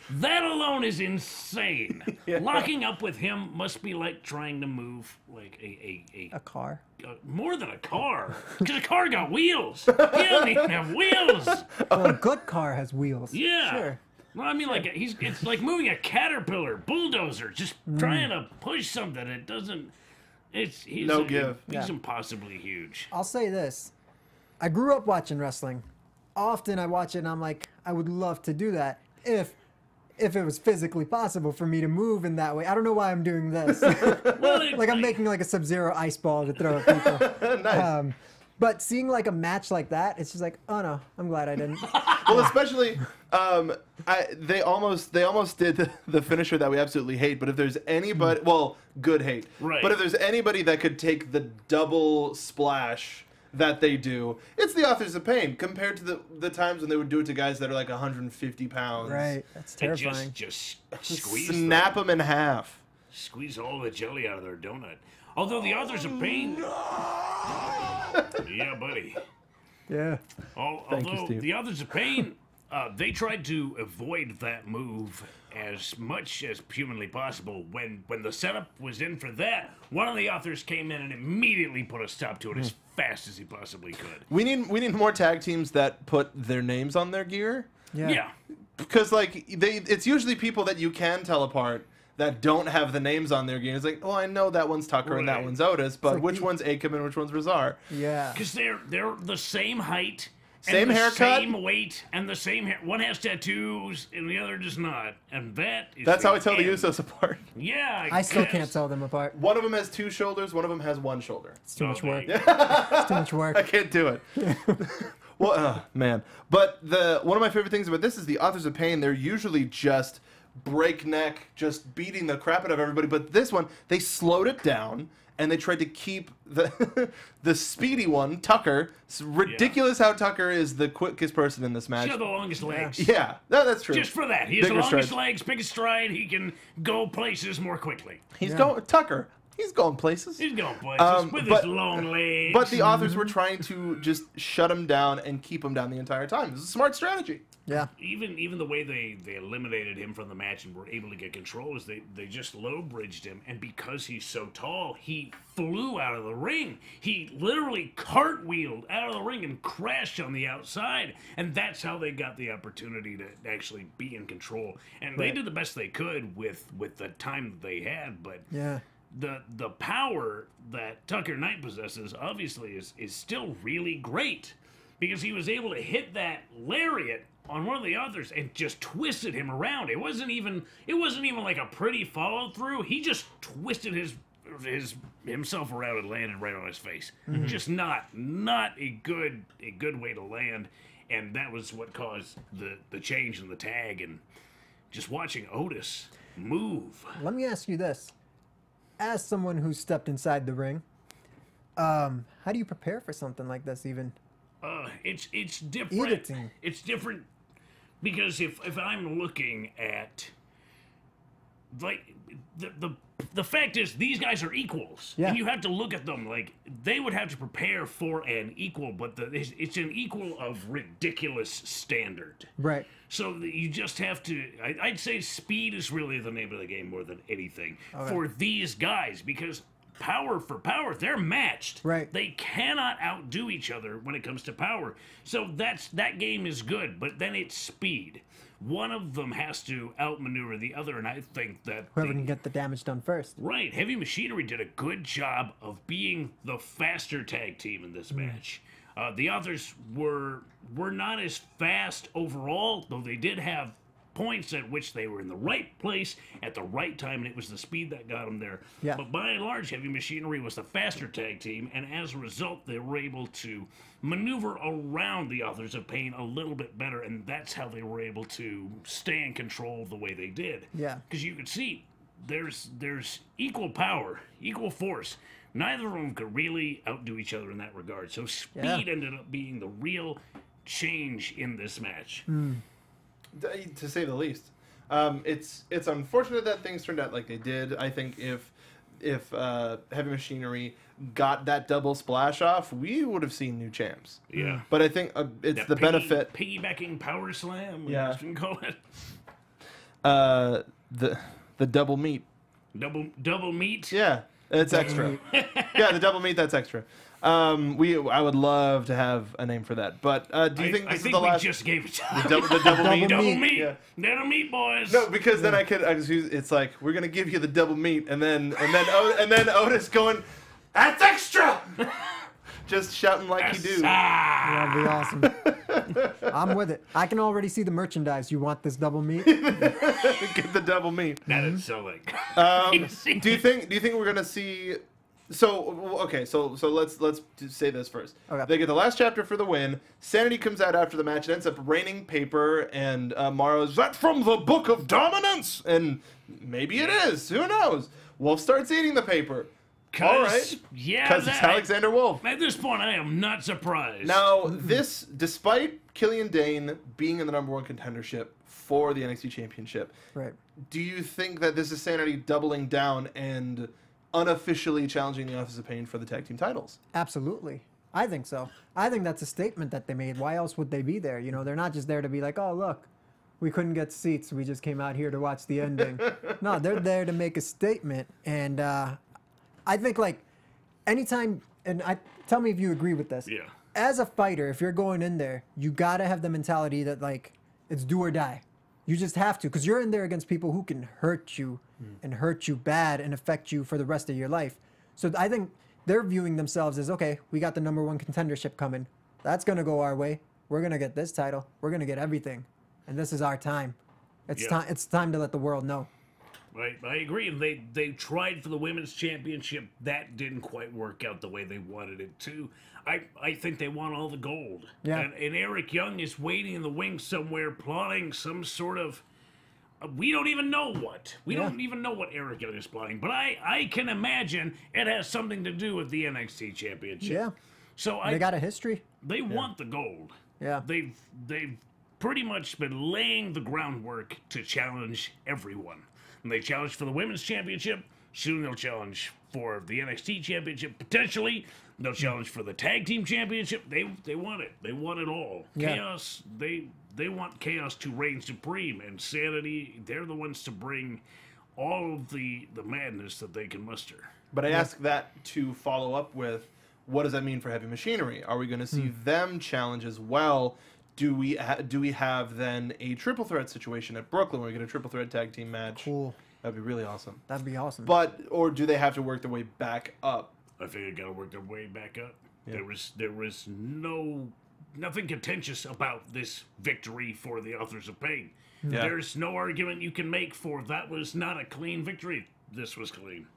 That alone is insane. Locking up with him must be like trying to move like A car. more than a car. Because a car got wheels. He doesn't even have wheels. Well, a good car has wheels. Yeah. Sure. Well, I mean, like it's like moving a caterpillar, bulldozer, just trying to push something. It doesn't. He's No give. He's impossibly huge. I'll say this. I grew up watching wrestling. Often I watch it and I'm like, I would love to do that if it was physically possible for me to move in that way. I don't know why I'm doing this. Well, Like I'm making like a Sub-Zero ice ball to throw at people. Nice. But seeing like a match like that, it's just like, oh no, I'm glad I didn't. Well, especially they almost did the finisher that we absolutely hate. But if there's anybody, well, good hate. Right. But if there's anybody that could take the double splash that they do, it's the Authors of Pain compared to the times when they would do it to guys that are like 150 pounds. Right. That's terrifying. Just squeeze Snap them in half. Squeeze all the jelly out of their donut. Although the Authors of Pain... Yeah, buddy. Yeah. Thank you, Although Steve. the Authors of Pain, they tried to avoid that move as much as humanly possible. When the setup was in for that, one of the authors came in and immediately put a stop to it as fast as he possibly could. We need more tag teams that put their names on their gear. Yeah. Because like it's usually people that you can tell apart that don't have the names on their gear. It's like, oh, I know that one's Tucker and that Right. one's Otis, but like which one's Akam and which one's Razar? Yeah. Because they're the same height, Same and the haircut? same weight, and the same hair. One has tattoos, and the other does not. And That's how I tell the end. Usos apart. Yeah, I still guess. can't tell them apart. One of them has 2 shoulders, one of them has 1 shoulder. It's too much work. Okay. It's too much I work. can't do it. Well, man. But one of my favorite things about this is the Authors of Pain. They're usually just breakneck, just beating the crap out of everybody. But this one, they slowed it down and they tried to keep the the speedy one, Tucker. It's ridiculous how Tucker is the quickest person in this match. He's got the longest legs. Yeah, that's true. Just for that. He has the Bigger longest strides. legs, biggest stride. He can go places more quickly. He's going Tucker. He's going places. He's going places with his long legs. But the authors were trying to just shut him down and keep him down the entire time. It was a smart strategy. Yeah. Even the way they eliminated him from the match and were able to get control is they just low bridged him, and because he's so tall, he flew out of the ring. He literally cartwheeled out of the ring and crashed on the outside, and that's how they got the opportunity to actually be in control. And they did the best they could with the time that they had, but Yeah. the power that Tucker Knight possesses obviously is still really great, because he was able to hit that lariat on one of the others and just twisted him around. It wasn't even like a pretty follow through. He just twisted himself around and landed right on his face. Just not a good way to land, and that was what caused the change in the tag. And just watching Otis move. Let me ask you this. As someone who stepped inside the ring, how do you prepare for something like this even? It's different. Editing. It's different because if I'm looking at like the fact is these guys are equals, Yeah. and you have to look at them like they would have to prepare for an equal, but it's an equal of ridiculous standard. Right. So you just have to. I'd say speed is really the name of the game more than anything for these guys, because power for power, they're matched. Right. They cannot outdo each other when it comes to power. So that game is good, but then it's speed. One of them has to outmaneuver the other, and I think that Whoever can get the damage done first. right, Heavy Machinery did a good job of being the faster tag team in this match. The others were not as fast overall, though they did have points at which they were in the right place at the right time, and it was the speed that got them there. Yeah. But by and large, Heavy Machinery was the faster tag team, and as a result, they were able to maneuver around the Authors of Pain a little bit better, and that's how they were able to stay in control the way they did. Yeah. Because you could see there's equal power, equal force. Neither of them could really outdo each other in that regard. So speed ended up being the real change in this match. To say the least. It's unfortunate that things turned out like they did. I think if Heavy Machinery got that double splash off, we would have seen new champs. Yeah. But I think it's That the benefit. Piggybacking power slam, Yeah. you can call it. The double meat. Double meat. Yeah, it's extra. Yeah, the double meat, that's extra. I would love to have a name for that. But do you think this is the last? We just gave it to the double meat. Double meat. meat. Yeah. Double meat, boys. No, because then I could use. It's like we're gonna give you the double meat, and then Otis going, that's extra. Just shouting like you do. Ah. That'd be awesome. I'm with it. I can already see the merchandise. You want this double meat? Get the double meat. That is so like. Do you think we're gonna see? So okay, so let's say this first. Okay. They get the last chapter for the win. SAnitY comes out after the match. It ends up raining paper, and Morrow's, "That from the Book of Dominance?" And maybe it is. Who knows? Wolf starts eating the paper. All right. Yeah. Because it's Alexander Wolf. At this point, I am not surprised. Now, this, despite Killian Dane being in the #1 contendership for the NXT Championship, Right. do you think that this is SAnitY doubling down and unofficially challenging the Office of Pain for the tag team titles? Absolutely. I think so. I think that's a statement that they made. Why else would they be there? You know, they're not just there to be like, oh, look, we couldn't get seats. We just came out here to watch the ending. No, they're there to make a statement. And I think, like, anytime, and tell me if you agree with this. Yeah. As a fighter, if you're going in there, you got to have the mentality that, like, it's do or die. You just have to, because you're in there against people who can hurt you and hurt you bad and affect you for the rest of your life. So I think they're viewing themselves as, okay, we got the #1 contendership coming. That's going to go our way. We're going to get this title. We're going to get everything. And this is our time. It's time. It's time to let the world know. Right, I agree. They tried for the women's championship. That didn't quite work out the way they wanted it to. I think they want all the gold. Yeah. And Eric Young is waiting in the wings somewhere, plotting some sort of. We don't even know what. We don't even know what Eric Young is plotting. But I can imagine it has something to do with the NXT championship. Yeah. So They got a history. they want the gold. Yeah. They've pretty much been laying the groundwork to challenge everyone. And they challenged for the women's championship. Soon they'll challenge for the NXT championship. Potentially, they'll challenge for the tag team championship. They want it. They want it all. Yeah. Chaos. They want Chaos to reign supreme, and SAnitY. They're the ones to bring all of the madness that they can muster. But I ask that to follow up with, what does that mean for Heavy Machinery? Are we going to see them challenge as well? Do we have then a triple threat situation at Brooklyn where we get a triple threat tag team match? Cool. That'd be really awesome. That'd be awesome. Or do they have to work their way back up? I think they got to work their way back up. Yeah. There was nothing contentious about this victory for the Authors of Pain. Yeah. There's no argument you can make for that was not a clean victory. This was clean.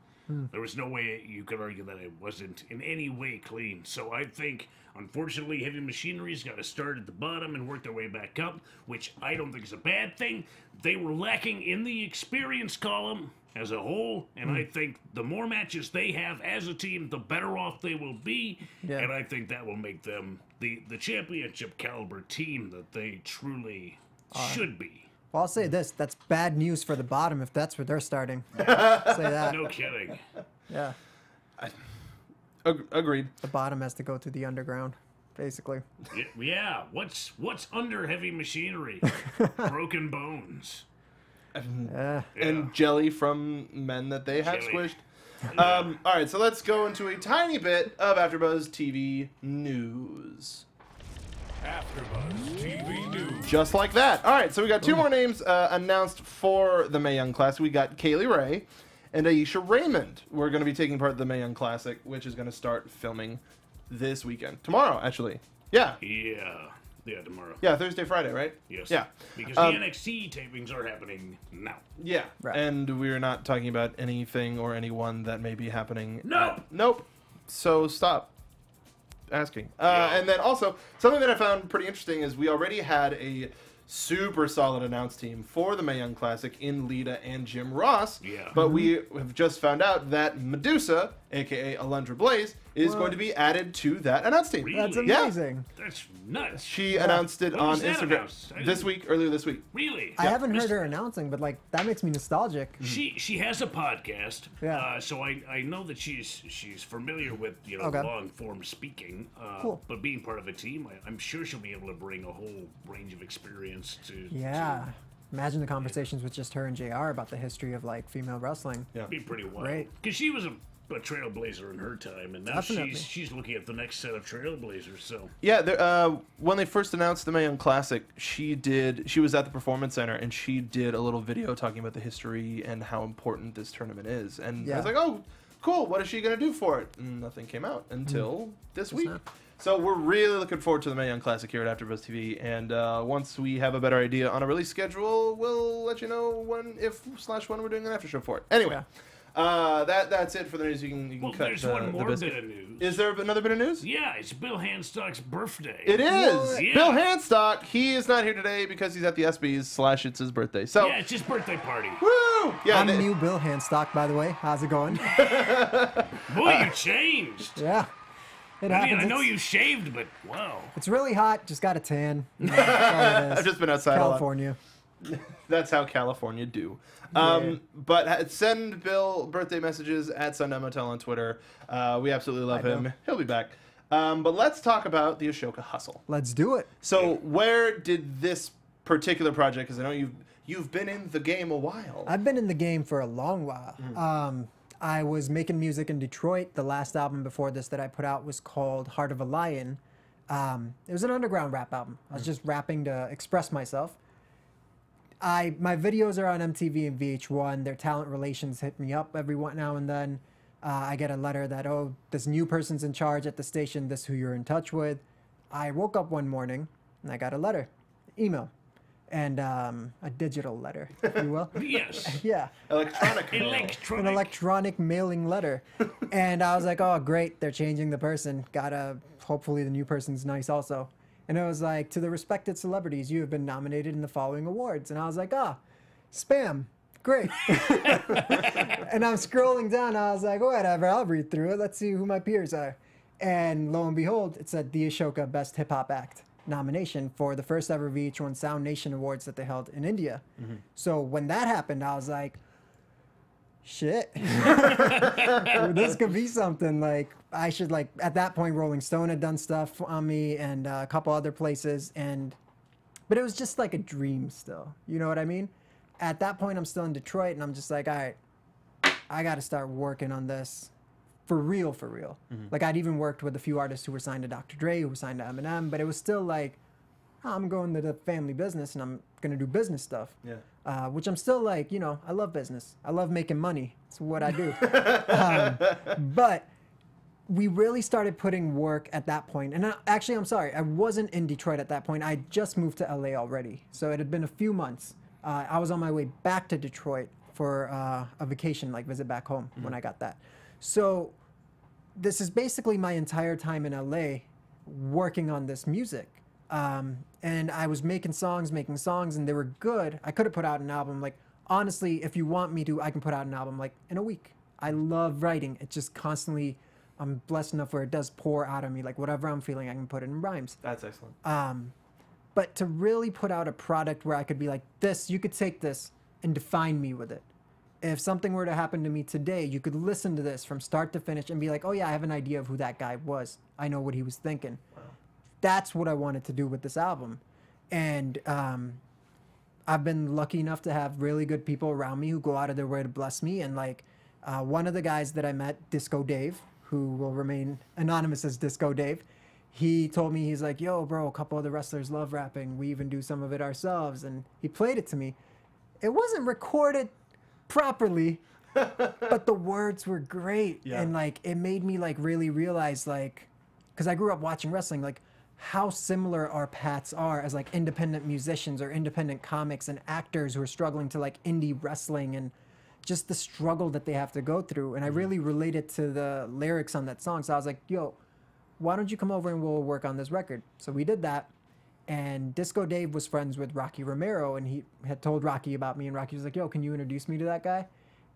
There was no way you could argue that it wasn't in any way clean. So I think, unfortunately, Heavy Machinery's got to start at the bottom and work their way back up, which I don't think is a bad thing. They were lacking in the experience column as a whole, and I think the more matches they have as a team, the better off they will be, and I think that will make them the championship caliber team that they truly should be. Well, I'll say this: that's bad news for the bottom if that's where they're starting. Say that. No kidding. Yeah. Agreed. The bottom has to go to the underground, basically. Yeah. What's under heavy machinery? Broken bones. And jelly from men that they have Jelly. squished. All right, so let's go into a tiny bit of AfterBuzz TV news. AfterBuzz TV News. Just like that. All right, so we got two more names announced for the Mae Young Classic. We got Kaylee Ray and Aisha Raymond. We're going to be taking part in the Mae Young Classic, which is going to start filming this weekend. Tomorrow, actually. Yeah. Yeah, tomorrow. Yeah, Thursday, Friday, right? Yes. Yeah. Because the NXT tapings are happening now. Yeah. Right. And we're not talking about anything or anyone that may be happening. Nope. Nope. So stop asking. And then also, something that I found pretty interesting is we already had a super solid announced team for the Mae Young Classic in Lita and Jim Ross. Yeah. But we have just found out that Medusa, a.k.a. Alundra Blaze, is going to be added to that announced team. Really? That's Yeah. amazing. That's nuts. She announced it When on was that Instagram announced? earlier this week. Really? I haven't heard her announcing, but like that makes me nostalgic. She has a podcast, Yeah. so I know that she's familiar with Okay. long form speaking. Cool. But being part of a team, I'm sure she'll be able to bring a whole range of experience to. Yeah. Imagine the conversations with just her and JR about the history of like female wrestling. Yeah. Be pretty wild. Right. Because she was a trailblazer in her time, and now Definitely. she's looking at the next set of trailblazers. So Yeah, when they first announced the Mae Young Classic, she was at the Performance Center and she did a little video talking about the history and how important this tournament is. And I was like, oh, cool, what is she going to do for it? And nothing came out until this week. not. So we're really looking forward to the Mae Young Classic here at AfterBuzz TV. And once we have a better idea on a release schedule, we'll let you know when we're doing an after show for it. Anyway. Yeah. That's it for the news. You can well, cut there's the, one the more biscuit. bit of news. Is there another bit of news? Yeah, it's Bill Handstock's birthday. It is. Yeah. Bill Handstock. He is not here today because he's at the ESPYs / it's his birthday. So Yeah, it's his birthday party. woo! Yeah, I'm new Bill Handstock, by the way. How's it going? Boy, you changed. Yeah. It I mean, happens. I know It's- you shaved, but wow. It's really hot. Just got a tan. You know, that's all it is. I've just been outside California. a lot. That's how California do. Yeah. But send Bill birthday messages at Sundemotel on Twitter. We absolutely love Hi, him. Bill. He'll be back. But let's talk about the Asoka Hustle. Let's do it. So where did this particular project? Because I know you've been in the game a while. I've been in the game for a long while. Mm-hmm. I was making music in Detroit. The last album before this that I put out was called Heart of a Lion. It was an underground rap album. I was just rapping to express myself. My videos are on MTV and VH1. Their talent relations hit me up every now and then. I get a letter that, oh, this new person's in charge at the station. This who you're in touch with. I woke up one morning and I got a letter, email, and a digital letter, if you will. Yes. Yeah. Electronic mail. An electronic mailing letter. And I was like, oh, great, they're changing the person. Hopefully the new person's nice also. And it was like, to the respected celebrities, you have been nominated in the following awards. And I was like, spam. Great. And I'm scrolling down. I was like, whatever, I'll read through it. Let's see who my peers are. And lo and behold, it said the Asoka Best Hip Hop Act nomination for the first ever VH1 Sound Nation Awards that they held in India. So when that happened, I was like, shit, this could be something. Like, I should, like, at that point, Rolling Stone had done stuff on me and a couple other places. But it was just like a dream still. You know what I mean? At that point, I'm still in Detroit and I'm just like, all right, I got to start working on this for real, for real. Like, I'd even worked with a few artists who were signed to Dr. Dre, who were signed to Eminem, but it was still like, I'm going to the family business and I'm going to do business stuff. Yeah. Which I'm still like, I love business. I love making money. It's what I do. But we really started putting work at that point. And actually, I'm sorry, I wasn't in Detroit at that point. I just moved to LA already. So it had been a few months. I was on my way back to Detroit for a vacation, like visit back home when I got that. So this is basically my entire time in LA working on this music. And I was making songs, and they were good. I could have put out an album. Like, honestly, if you want me to, I can put out an album, like, in a week. I love writing. It just constantly, I'm blessed enough where it does pour out of me. Like, whatever I'm feeling, I can put it in rhymes. That's excellent. But But to really put out a product where I could be like, this, you could take this and define me with it. If something were to happen to me today, you could listen to this from start to finish and be like, oh yeah, I have an idea of who that guy was. I know what he was thinking. Wow. That's what I wanted to do with this album. And I've been lucky enough to have really good people around me who go out of their way to bless me. And like one of the guys that I met, Disco Dave, who will remain anonymous as Disco Dave, he told me, he's like, yo, bro, a couple of the wrestlers love rapping. We even do some of it ourselves. And he played it to me. It wasn't recorded properly, but the words were great. Yeah. And like, it made me like really realize, like, because I grew up watching wrestling, like how similar our paths are as like independent musicians or independent comics and actors who are struggling to like indie wrestling and just the struggle that they have to go through. And I really related to the lyrics on that song. So I was like, yo, why don't you come over and we'll work on this record? So we did that. And Disco Dave was friends with Rocky Romero, and he had told Rocky about me, and Rocky was like, yo, can you introduce me to that guy?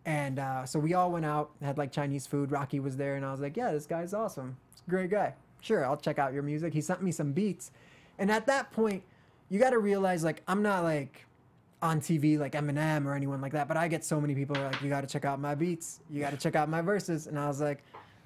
And so we all went out, had like Chinese food. Rocky was there, and I was like, yeah, this guy's awesome. He's a great guy. Sure, I'll check out your music. He sent me some beats. And at that point, you got to realize, like, I'm not like on TV like Eminem or anyone like that, but I get so many people like, you got to check out my beats. You got to check out my verses. And I was like,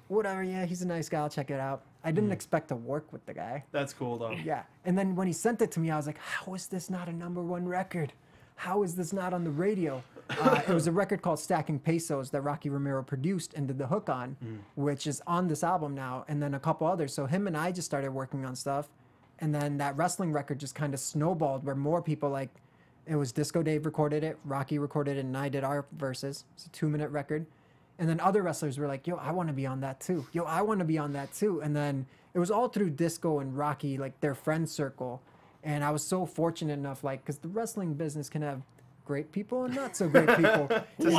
whatever, yeah, he's a nice guy. I'll check it out. I didn't expect to work with the guy. That's cool, though. Yeah. And then when he sent it to me, I was like, how is this not a #1 record? How is this not on the radio? It was a record called Stacking Pesos that Rocky Romero produced and did the hook on, which is on this album now, and then a couple others. So him and I just started working on stuff. And then that wrestling record just kind of snowballed where more people, like, it was Disco Dave recorded it, Rocky recorded it, and I did our verses. It's a 2-minute record. And then other wrestlers were like, yo, I want to be on that too. Yo, I want to be on that too. And then it was all through Disco and Rocky, like their friend circle. And I was so fortunate enough, like, because the wrestling business can have great people and not so great people. To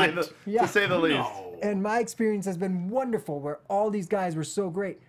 say the least. No. And my experience has been wonderful where all these guys were so great.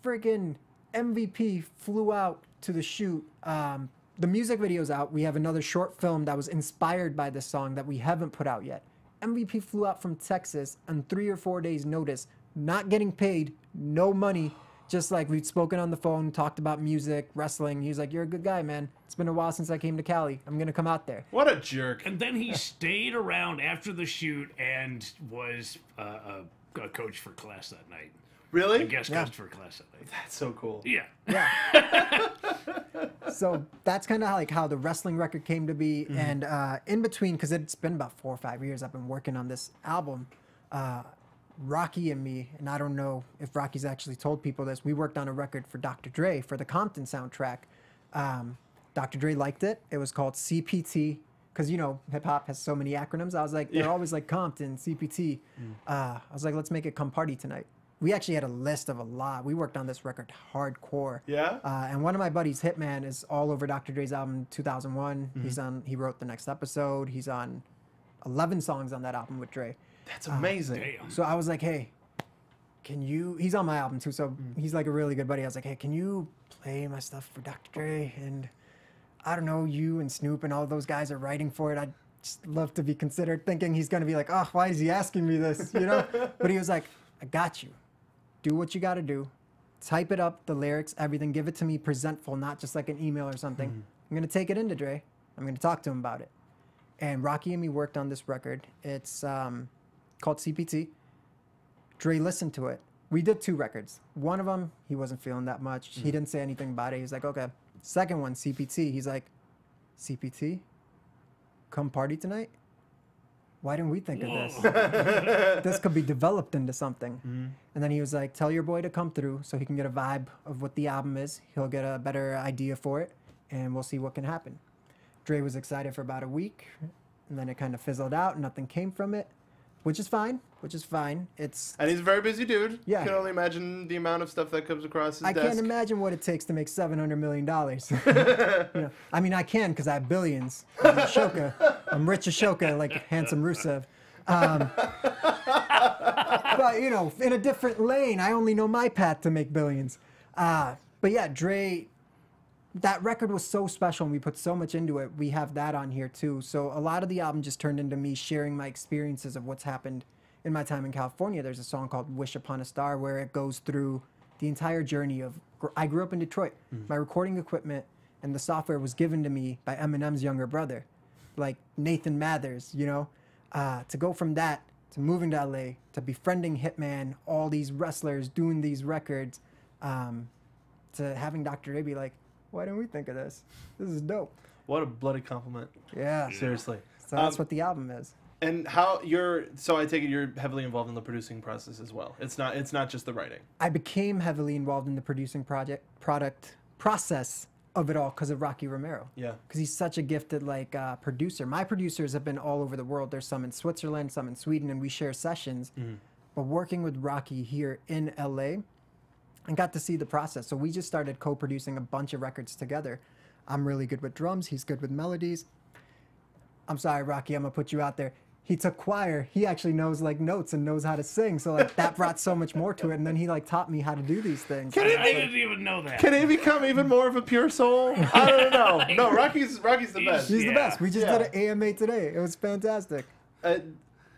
Freaking MVP flew out to the shoot. The music video's out. We have another short film that was inspired by this song that we haven't put out yet. MVP flew out from Texas on 3 or 4 days' notice, not getting paid, no money, just like we'd spoken on the phone, talked about music, wrestling. He was like, you're a good guy, man. It's been a while since I came to Cali. I'm going to come out there. What a jerk. And then he stayed around after the shoot and was a coach for class that night. Really? A guest coach for class that night. That's so cool. Yeah. Yeah. So that's kind of like how the wrestling record came to be. And in between, because it's been about 4 or 5 years I've been working on this album, Rocky and me, and I don't know if Rocky's actually told people this, we worked on a record for Dr. Dre for the Compton soundtrack. Dr. Dre liked it. It was called CPT, because, you know, hip-hop has so many acronyms. I was like, they're always like Compton, CPT. I was like, let's make it Come Party Tonight. We actually had a list of a lot. We worked on this record hardcore. Yeah? And one of my buddies, Hitman, is all over Dr. Dre's album 2001. He wrote The Next Episode. He's on 11 songs on that album with Dre. That's amazing. So I was like, hey, can you... He's on my album too, so he's like a really good buddy. I was like, hey, can you play my stuff for Dr. Dre? And I don't know, you and Snoop and all those guys are writing for it. I'd just love to be considered, thinking he's going to be like, oh, why is he asking me this? You know? But he was like, I got you. Do what you got to do. Type it up, the lyrics, everything. Give it to me presentful, not just like an email or something. I'm going to take it into Dre. I'm going to talk to him about it. And Rocky and me worked on this record. It's called CPT. Dre listened to it. We did 2 records. One of them, he wasn't feeling that much. He didn't say anything about it. He was like, okay. Second one, CPT. He's like, CPT? Come Party Tonight? Why didn't we think of this? This could be developed into something. And then he was like, tell your boy to come through so he can get a vibe of what the album is. He'll get a better idea for it, and we'll see what can happen. Dre was excited for about a week, and then it kind of fizzled out. Nothing came from it, which is fine. And he's a very busy dude. Yeah. You can only imagine the amount of stuff that comes across his desk. I can't imagine what it takes to make $700 million. You know, I mean, I can because I have billions. I'm Ashoka. I'm rich Ashoka, like Handsome Rusev. But, you know, in a different lane, I only know my path to make billions. But yeah, Dre, that record was so special and we put so much into it. We have that on here too. So a lot of the album just turned into me sharing my experiences of what's happened in my time in California. There's a song called Wish Upon a Star where it goes through the entire journey of, I grew up in Detroit. My recording equipment and the software was given to me by Eminem's younger brother, like Nathan Mathers, you know, to go from that to moving to LA, to befriending Hitman, all these wrestlers doing these records, to having Dr. Dre be like, why didn't we think of this? This is dope. What a bloody compliment. Yeah. Seriously. So that's what the album is. And so I take it you're heavily involved in the producing process as well. It's not just the writing. I became heavily involved in the producing process of it all because of Rocky Romero. Yeah. Because he's such a gifted producer. My producers have been all over the world. There's some in Switzerland, some in Sweden, and we share sessions. But working with Rocky here in LA, I got to see the process. So we just started co-producing a bunch of records together. I'm really good with drums. He's good with melodies. I'm sorry, Rocky, I'm gonna put you out there. He took choir. He actually knows like notes and knows how to sing. So like that brought so much more to it. And then he like taught me how to do these things. I didn't even know that. Can he become even more of a pure soul? I don't know. No, Rocky's the best. He's the best. We just did an AMA today. It was fantastic.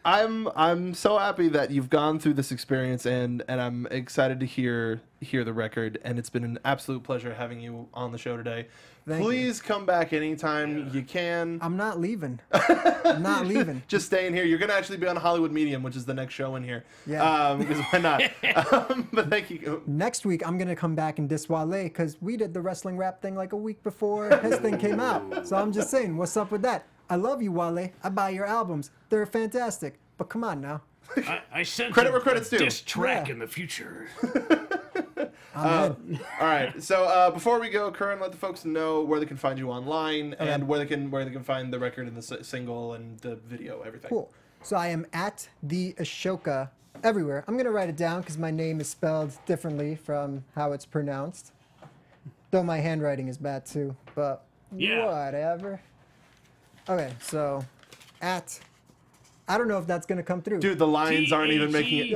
I'm so happy that you've gone through this experience, and I'm excited to hear the record. And it's been an absolute pleasure having you on the show today. Please come back anytime you can. I'm not leaving. I'm not leaving. Just staying here. You're gonna actually be on Hollywood Medium, which is the next show in here. Yeah. Because why not? But thank you. Next week, I'm gonna come back and diss Wale because we did the wrestling rap thing like a week before his thing came out. So I'm just saying, what's up with that? I love you, Wale. I buy your albums. They're fantastic. But come on now. I sent Credit where credit's due. Diss track in the future. All right. So before we go, Curran, let the folks know where they can find you online and where they can find the record and the single and the video, everything. Cool. So I am at the Asoka everywhere. I'm gonna write it down because my name is spelled differently from how it's pronounced. Though my handwriting is bad too, but whatever. Okay, so at. I don't know if that's gonna come through. Dude, the lines aren't even making it.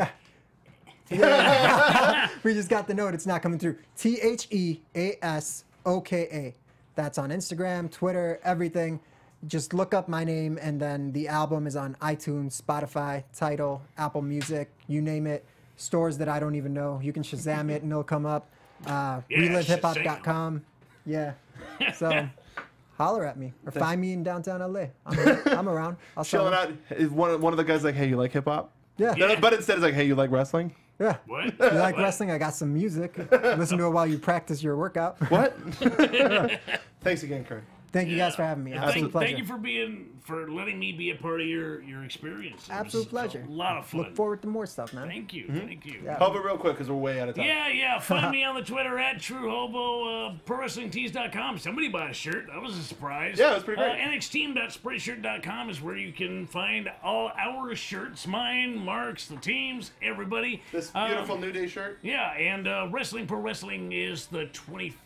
Yeah. We just got the note. It's not coming through. TheAsoka. That's on Instagram, Twitter, everything. Just look up my name, and then the album is on iTunes, Spotify, Tidal, Apple Music, you name it. Stores that I don't even know. You can Shazam it, and it'll come up. ReliveHipHop.com. Yeah. So holler at me or find me in downtown LA. I'm around. I'll chilling out. Is one of the guys like, hey, you like hip hop? Yeah. No, but instead it's like, hey, you like wrestling? Yeah. What? You like wrestling? I got some music. Listen to it while you practice your workout. What? Thanks again, Kurt. Thank you guys for having me. Absolute pleasure. Thank you for letting me be a part of your experience. Absolute pleasure. A lot of fun. Look forward to more stuff, man. Thank you. Thank you. Yeah. Hobo real quick because we're way out of time. Yeah. Find me on the Twitter at TrueHobo, ProWrestlingTees.com. Somebody bought a shirt. That was a surprise. Yeah, it was pretty great. NXTeam.Spreadshirt.com is where you can find all our shirts. Mine, Mark's, the team's, everybody. This beautiful New Day shirt. Yeah, and Wrestling Pro Wrestling is the 21st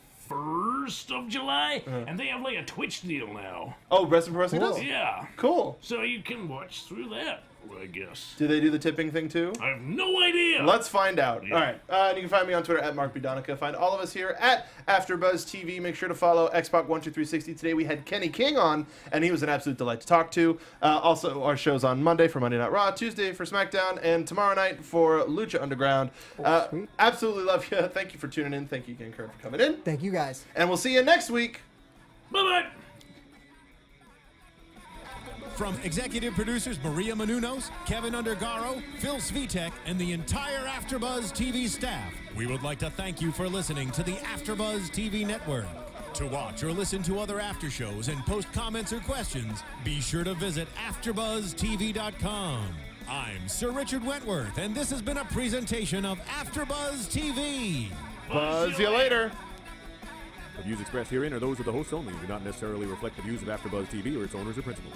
of July, and they have like a Twitch deal now. Oh, Wrestling Pro Wrestling does? Yeah. Cool. So you can watch through that, I guess. Do they do the tipping thing too? I have no idea. Let's find out. Yeah. All right. And you can find me on Twitter at Mark Donica. Find all of us here at AfterBuzz TV. Make sure to follow Xbox12360. Today we had Kenny King on, and he was an absolute delight to talk to. Also, our show's on Monday for Monday Night Raw, Tuesday for SmackDown, and tomorrow night for Lucha Underground. Absolutely love you. Thank you for tuning in. Thank you again, Kurt, for coming in. Thank you, guys. And we'll see you next week. Bye-bye. From executive producers Maria Menounos, Kevin Undergaro, Phil Svitek, and the entire AfterBuzz TV staff, we would like to thank you for listening to the AfterBuzz TV network. To watch or listen to other after shows and post comments or questions, be sure to visit AfterBuzzTV.com. I'm Sir Richard Wentworth, and this has been a presentation of AfterBuzz TV. Buzz you later. The views expressed herein are those of the hosts only and do not necessarily reflect the views of AfterBuzz TV or its owners or principals.